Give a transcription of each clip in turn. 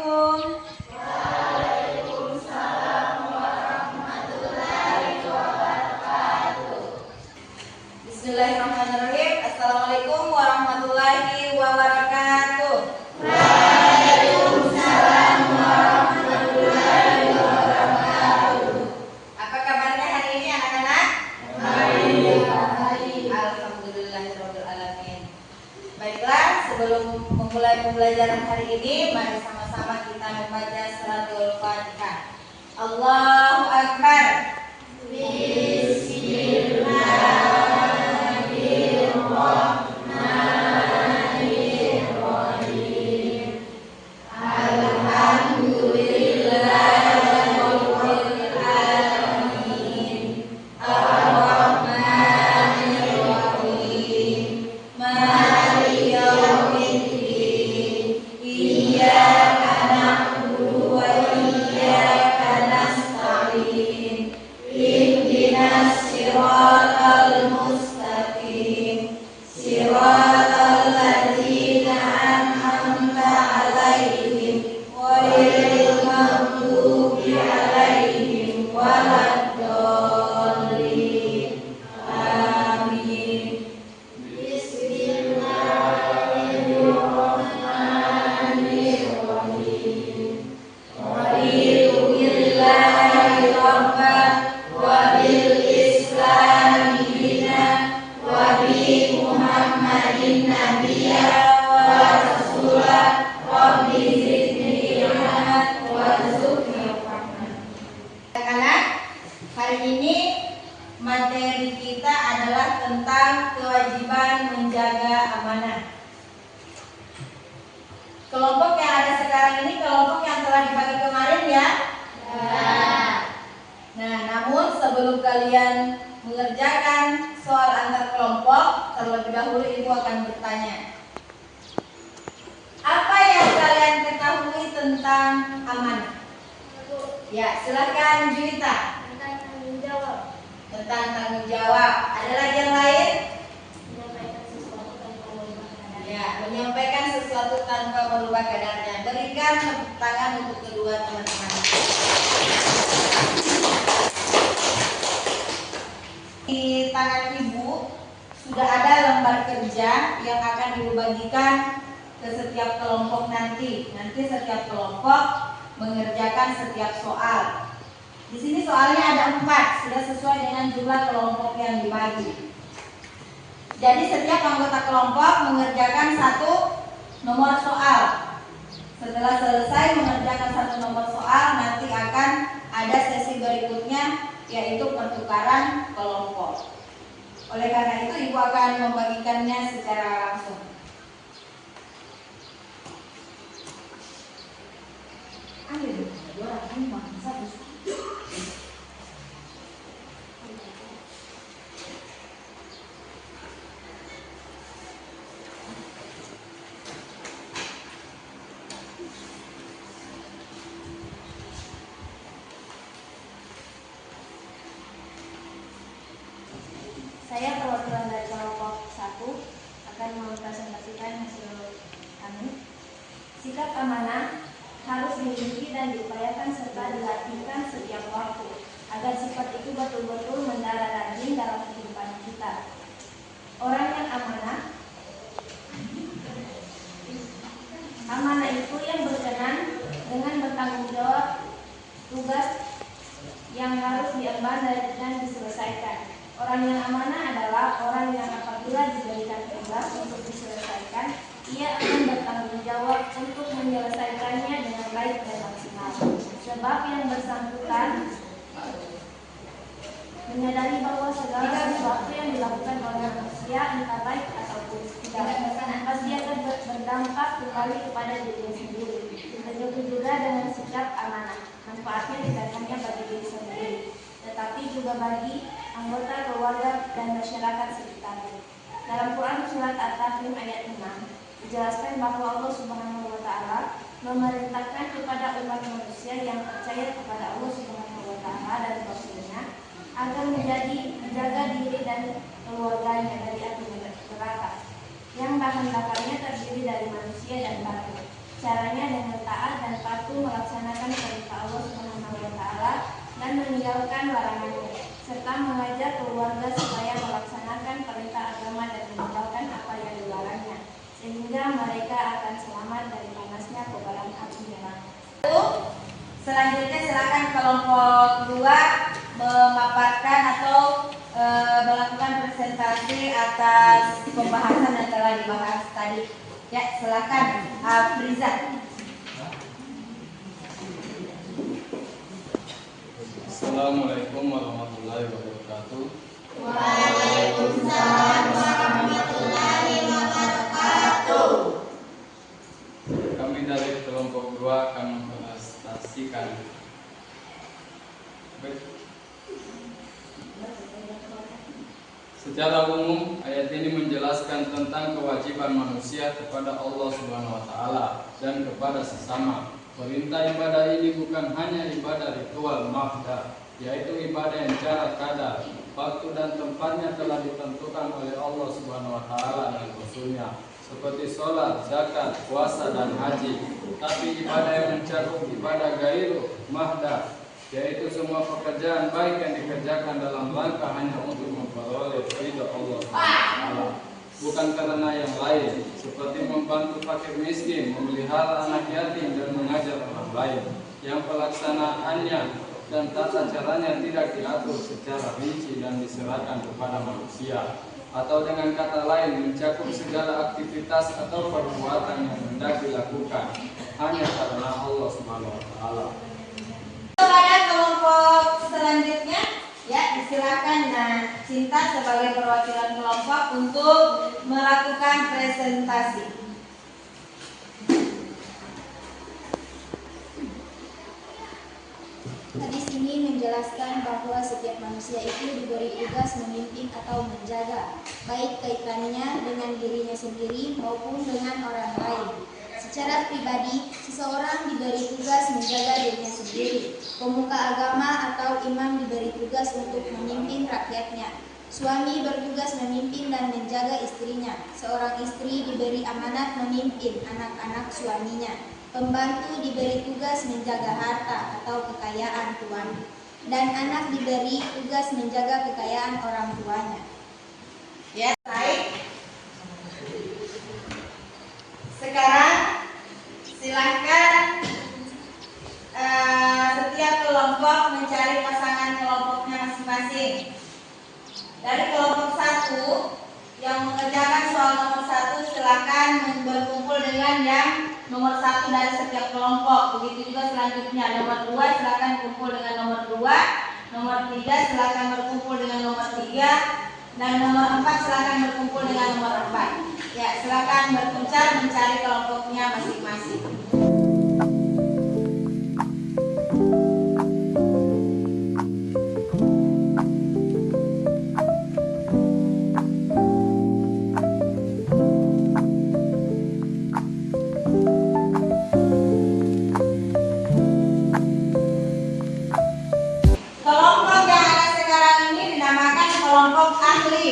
Assalamualaikum. Waalaikumsalam warahmatullahi wabarakatuh. Bismillahirrahmanirrahim. Assalamualaikum warahmatullahi wabarakatuh. Waalaikumsalam warahmatullahi wabarakatuh. Apa kabarnya hari ini anak-anak? Baik. Alhamdulillahirabbil alamin. Baiklah, sebelum memulai pembelajaran hari ini, mari sama-sama kita membaca suratul Fatihah. Allahu Akbar. Bismillahirrahmanirrahim. Alhamdulillahirabbil alamin. Ar-Rahmanir-Rahim. Maliki yaumiddin. Iyyaka na'budu wa iyyaka nasta'in. Ihdinas siratal mustaqim. Siratal ladzina an'amta 'alaihim ghairil maghdubi 'alaihim waladdallin. Amin. Bismillahirrahmanirrahim. Raditu billahi rabban wa bil islami dinan wa bi Muhammadin nabiyya wa rasulah rabbi zidni ilman warzuqni rahmah. Anak-anak, hari ini materi kita adalah tentang kewajiban menjaga amanah. Kelompok yang ada sekarang ini kelompok yang telah dibagi kemarin ya? Nah, namun sebelum kalian mengerjakan soal antar kelompok, terlebih dahulu Ibu akan bertanya. Apa yang kalian ketahui tentang amanah? Ya, silakan Juwita. Tentang tanggung jawab. Tentang tanggung jawab. Ada lagi yang lain? Menyampaikan sesuatu tanpa merubah Ya, menyampaikan sesuatu tanpa merubah kadarnya. kadarnya. Berikan tepuk tangan untuk kedua teman-teman. Di tangan Ibu sudah ada lembar kerja yang akan Ibu bagikan ke setiap kelompok nanti. Nanti setiap kelompok mengerjakan setiap soal. Di sini soalnya ada 4, sudah sesuai dengan jumlah kelompok yang dibagi. Jadi setiap anggota kelompok mengerjakan satu nomor soal. Setelah selesai mengerjakan satu nomor soal, nanti akan ada sesi berikutnya, yaitu pertukaran kelompok. Oleh karena itu, Ibu akan membagikannya secara langsung. Saya perwakilan dari kelompok 1 akan mempresentasikan hasil kami. Sikap amanah harus dimiliki dan diupayakan serta dilatihkan setiap waktu agar sifat itu betul-betul mendarah daging dalam kehidupan kita. Orang yang amanah itu yang berkenan dengan bertanggung jawab tugas yang harus diemban dan diselesaikan. Orang yang amanah adalah orang yang apabila diberikan tugas untuk diselesaikan, ia akan bertanggung jawab untuk menyelesaikannya dengan baik dan maksimal. Sebab yang bersangkutan menyadari bahwa segala sesuatu yang dilakukan oleh manusia, entah baik ataupun tidak, pasti akan berdampak kembali kepada dirinya sendiri. Begitu juga dengan sikap amanah, manfaatnya tidak hanya bagi diri sendiri, tetapi juga bagi anggota keluarga dan masyarakat sekitarnya. Dalam Quran surat At-Tahrim ayat 6 dijelaskan bahwa Allah Subhanahu wa taala memerintahkan kepada umat manusia yang percaya kepada Allah Subhanahu wa taala dan Rasulnya agar menjaga diri dan keluarganya dari api neraka yang bahan bakarnya terdiri dari manusia dan batu. Caranya dengan taat dan patuh patuh melaksanakan perintah Allah Subhanahu wa taala dan meninggalkan larangannya, serta mengajak keluarga supaya melaksanakan perintah agama dan meninggalkan apa yang dilarangnya, sehingga mereka akan selamat dari panasnya kobaran api neraka. Selanjutnya silakan kelompok 2 memaparkan atau melakukan presentasi atas pembahasan yang telah dibahas tadi. Ya, silakan Afrizah. Assalamualaikum warahmatullahi wabarakatuh. Waalaikumsalam warahmatullahi wabarakatuh. Kami dari kelompok 2 akan mempresentasikan secara umum. Ayat ini menjelaskan tentang kewajiban manusia kepada Allah Subhanahu wa taala dan kepada sesama. Perintah ibadah ini bukan hanya ibadah ritual mahdah, yaitu ibadah yang cara kadar, waktu dan tempatnya telah ditentukan oleh Allah Subhanahu wa taala dan Rasulnya, seperti sholat, zakat, puasa dan haji. Tapi ibadah yang mencakup ibadah gairu mahdah, yaitu semua pekerjaan baik yang dikerjakan dalam rangka hanya untuk memperoleh ridha Allah Subhanahu, bukan karena yang lain, seperti membantu fakir miskin, memelihara anak yatim dan mengajar orang lain, yang pelaksanaannya dan tata caranya tidak diatur secara rinci dan diserahkan kepada manusia, atau dengan kata lain mencakup segala aktivitas atau perbuatan yang hendak dilakukan hanya karena Allah Subhanahu wa taala. Kepada kelompok selanjutnya, ya disilakan Cinta sebagai perwakilan kelompok untuk melakukan presentasi. Hadis ini menjelaskan bahwa setiap manusia itu diberi tugas memimpin atau menjaga, baik kaitannya dengan dirinya sendiri maupun dengan orang lain. Secara pribadi, seseorang diberi tugas menjaga dirinya sendiri. Pemuka agama atau imam diberi tugas untuk memimpin rakyatnya. Suami bertugas memimpin dan menjaga istrinya. Seorang istri diberi amanat memimpin anak-anak suaminya. Pembantu diberi tugas menjaga harta atau kekayaan tuannya. Dan anak diberi tugas menjaga kekayaan orang tuanya. Ya, baik. Sekarang silahkan setiap kelompok mencari pasangan kelompoknya masing-masing. Dari kelompok 1 yang mengerjakan soal nomor 1, silahkan berkumpul dengan yang nomor 1 dari setiap kelompok. Begitu juga selanjutnya nomor 2 silahkan kumpul dengan nomor 2, nomor 3 silahkan berkumpul dengan nomor 3, dan nomor 4 silahkan berkumpul dengan nomor 4. Ya, silahkan berpencar mencari kelompoknya masing-masing. Kelompok yang ada sekarang ini dinamakan kelompok ahli,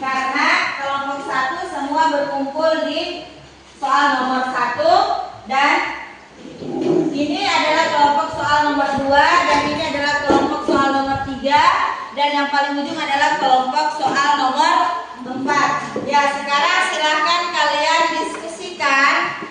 karena kelompok 1 semua berkumpul di soal nomor 1, dan ini adalah kelompok soal nomor 2, dan ini adalah kelompok soal nomor 3, dan yang paling ujung adalah kelompok soal nomor 4. Ya, sekarang silahkan kalian diskusikan.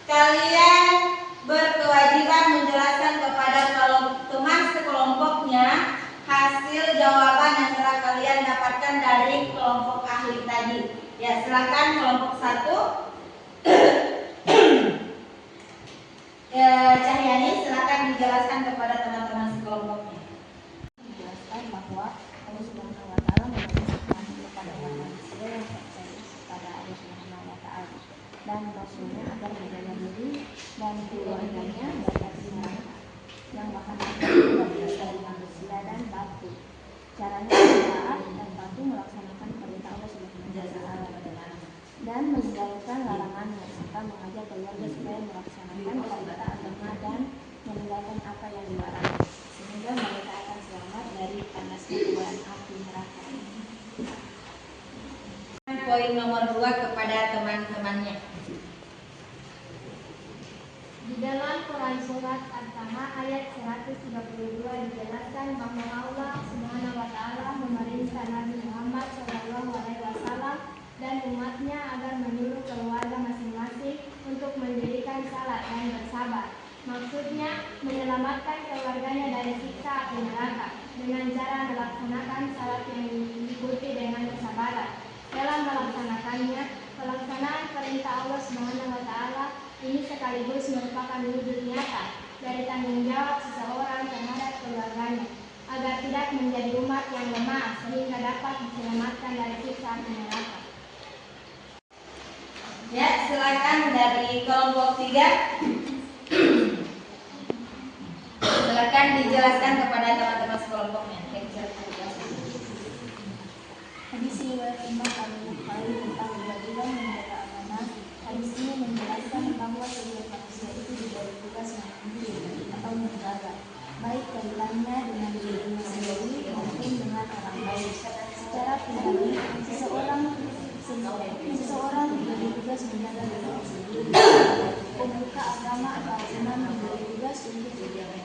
Kalian berkewajiban menjelaskan kepada teman sekelompoknya hasil jawaban yang telah kalian dapatkan dari kelompok ahli tadi. Ya, silakan kelompok 1. Cahyani, silakan dijelaskan kepada teman-teman sekelompoknya. Menjelaskan bahwa Allah Subhanahu wa taala memerintahkan kepada manusia yang percaya kepada Allah Subhanahu wa taala dan Rasulnya agar menjaga diri dan keluarganya dari api neraka yang bahkan dari manusia dan batu. Caranya taat dan patuh melaksanakan perintah Allah Subhanahu wa taala dan meninggalkan larangannya serta mengajak keluarga supaya melaksanakan perintah agama dan meninggalkan apa yang dilarang, sehingga mereka akan selamat dari panasnya kobaran api neraka. Poin nomor 2 kepada teman-temannya. Di dalam Quran Surat At-Taha ayat 132 dijelaskan bahwa Allah Subhanahu wa Ta'ala memerintah Nabi Muhammad SAW dan umatnya agar menyuruh keluarga masing-masing untuk mendirikan salat dan bersabar. Maksudnya menyelamatkan keluarganya dari siksa api neraka dengan cara melaksanakan salat yang diikuti dengan kesabaran. Dalam melaksanakannya, pelaksanaan perintah Allah Subhanahu wa Ta'ala ini sekaligus merupakan wujud nyata dari tanggung jawab seseorang terhadap keluarganya agar tidak menjadi umat yang lemah sehingga dapat diselamatkan dari siksa api neraka. Ya, silakan dari kelompok 3. Silakan dijelaskan kepada teman-teman sekelompoknya. Hadis riwayat Imam Al-Bukhari tentang kewajiban menjaga amanah. Hadis ini menjelaskan bahwa setiap manusia itu diberi tugas memimpin atau menjaga, baik kaitannya dengan dirinya sendiri maupun dengan orang lain. Secara pribadi, seseorang diberi tugas menjaga dirinya sendiri. Pemuka agama atau imam diberi tugas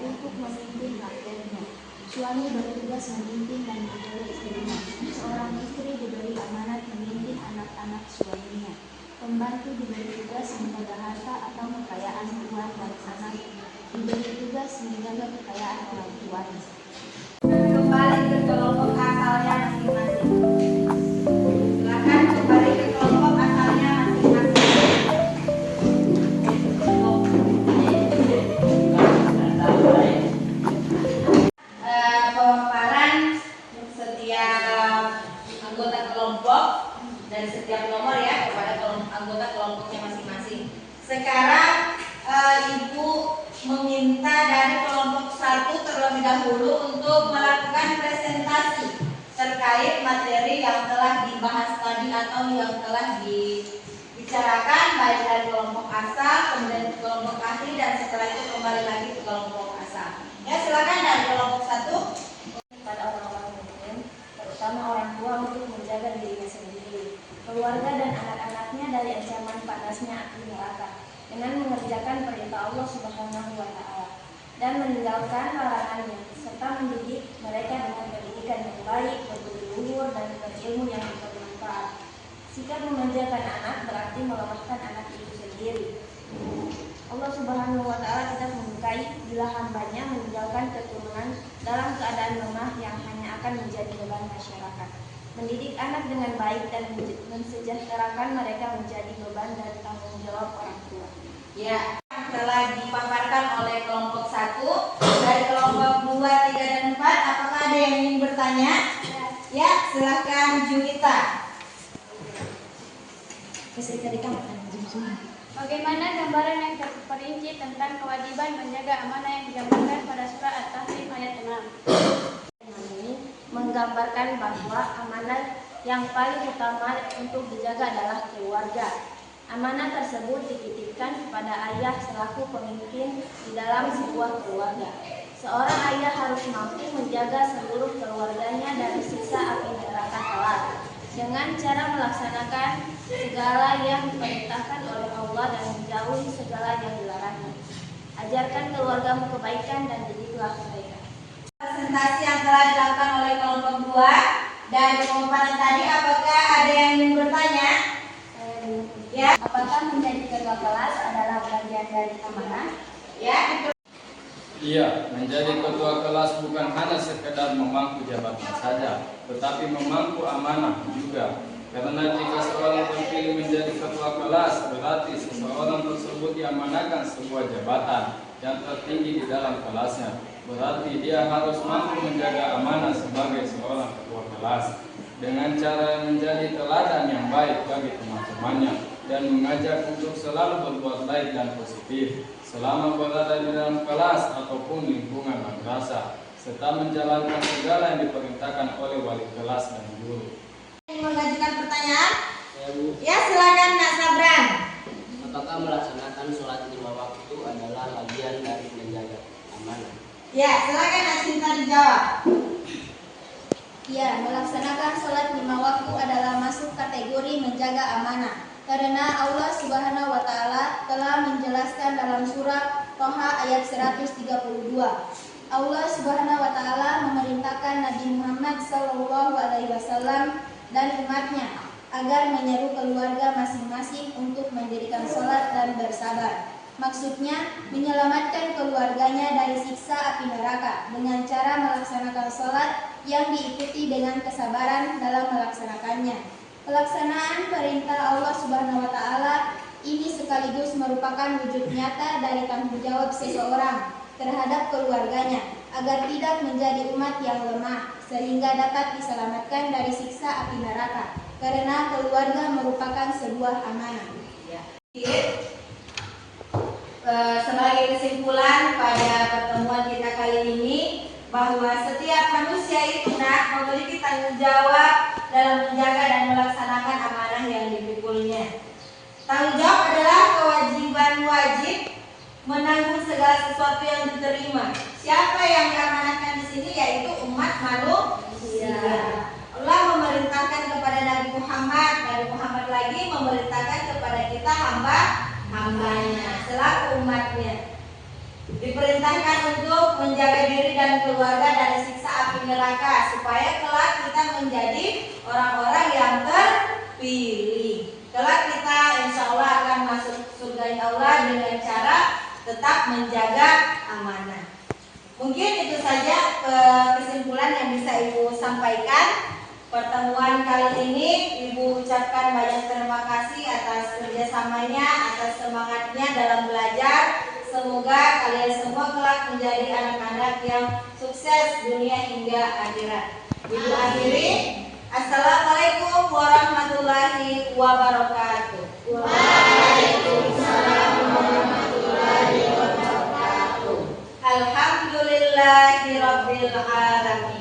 untuk memimpin rakyatnya. Suami bertugas memimpin dan menjaga istrinya. Seorang istri diberi amanat memimpin anak-anak suaminya. Pembantu diberi tugas menjaga harta atau kekayaan tuan dan anak. Diberi tugas menjaga kekayaan orang tuanya. Kembali ke kelompok asalnya masing-masing. Silakan kembali ke kelompok asalnya masing-masing. Pemaparan setiap anggota kelompok dari setiap nomor ya kepada anggota kelompoknya masing-masing. Sekarang Ibu meminta dari kelompok 1 terlebih dahulu untuk melakukan presentasi terkait materi yang telah dibahas tadi atau yang telah dibicarakan baik dari kelompok asal, kemudian kelompok ahli, dan setelah itu kembali lagi ke kelompok asal. Ya, silakan dari kelompok 1. Pada orang-orang muslim, terutama orang tua untuk menjaga dirinya sendiri, keluarga dan anak-anaknya dari ancaman panasnya api neraka dengan mengerjakan perintah Allah Subhanahu wa Ta'ala dan meninggalkan larangannya serta mendidik mereka dengan pendidikan yang baik, berbudi luhur, dan dengan ilmu yang bermanfaat. Sikap memanjakan anak berarti melemahkan anak itu sendiri. Allah Subhanahu wa Ta'ala tidak menyukai bila hambanya meninggalkan keturunan dalam keadaan lemah yang hanya akan menjadi beban masyarakat. Mendidik anak dengan baik dan mensejahterakan mereka menjadi beban dan tanggung jawab orang tua. Ya, telah dipaparkan oleh kelompok 1. Dari kelompok 2, 3, dan 4, apakah ada yang ingin bertanya? Ya, silakan Juwita. Bagaimana gambaran yang terperinci tentang kewajiban menjaga amanah yang digambarkan pada surah At-Tahrim ayat 6? Ini menggambarkan bahwa amanah yang paling utama untuk dijaga adalah keluarga. Amanah tersebut dititipkan kepada ayah selaku pemimpin di dalam sebuah keluarga. Seorang ayah harus mampu menjaga seluruh keluarganya dari siksa api neraka kelak dengan cara melaksanakan segala yang diperintahkan oleh Allah dan menjauhi segala yang dilarangnya. Ajarkan keluargamu kebaikan dan didiklah mereka. Presentasi yang telah dilakukan oleh kelompok 2 dari pemaparan tadi, apakah ada yang ingin bertanya? Ya, Apakah menjadi ketua kelas adalah bagian dari amanah? ya. Iya, menjadi ketua kelas bukan hanya sekedar memangku jabatan saja, tetapi memangku amanah juga. Karena jika seorang terpilih menjadi ketua kelas, berarti seseorang tersebut diamanahkan sebuah jabatan yang tertinggi di dalam kelasnya. Berarti dia harus mampu menjaga amanah sebagai seorang ketua kelas dengan cara menjadi teladan yang baik bagi teman-temannya dan mengajak untuk selalu berbuat baik dan positif selama berada di dalam kelas ataupun lingkungan madrasah, serta menjalankan segala yang diperintahkan oleh wali kelas dan guru. Mengajukan pertanyaan? Ya, silakan Ya, silakan Asinta dijawab. Ya, melaksanakan sholat 5 waktu adalah masuk kategori menjaga amanah. Karena Allah Subhanahu wa Ta'ala telah menjelaskan dalam surat Toha ayat 132. Allah Subhanahu wa Ta'ala memerintahkan Nabi Muhammad SAW dan umatnya agar menyeru keluarga masing-masing untuk mendirikan sholat dan bersabar. Maksudnya, menyelamatkan keluarganya dari siksa api neraka dengan cara melaksanakan sholat yang diikuti dengan kesabaran dalam melaksanakannya. Pelaksanaan perintah Allah Subhanahu wa Ta'ala ini sekaligus merupakan wujud nyata dari tanggung jawab seseorang terhadap keluarganya agar tidak menjadi umat yang lemah sehingga dapat diselamatkan dari siksa api neraka karena keluarga merupakan sebuah amanah. Sebagai kesimpulan pada pertemuan kita kali ini, bahwa setiap manusia itu memiliki tanggung jawab dalam menjaga dan melaksanakan amanah yang dipikulnya. Tanggung jawab adalah kewajiban wajib menanggung segala sesuatu yang diterima. Siapa yang diamanahkan di sini yaitu umat manusia. Allah memerintahkan kepada Nabi Muhammad lagi memerintahkan kepada kita hambanya selaku umatnya. Diperintahkan untuk menjaga diri dan keluarga dari siksa api neraka supaya kelak kita menjadi orang-orang yang terpilih. Kelak kita insya Allah akan masuk surga Allah dengan cara tetap menjaga amanah. Mungkin itu saja kesimpulan yang bisa Ibu sampaikan. Pertemuan kali ini Ibu ucapkan banyak terima kasih atas kerjasamanya, atas semangatnya dalam belajar. Semoga kalian semua kelak menjadi anak-anak yang sukses dunia hingga akhirat. Ibu akhiri, Assalamualaikum warahmatullahi wabarakatuh. Waalaikumsalam warahmatullahi wabarakatuh. Alhamdulillahirabbil alamin.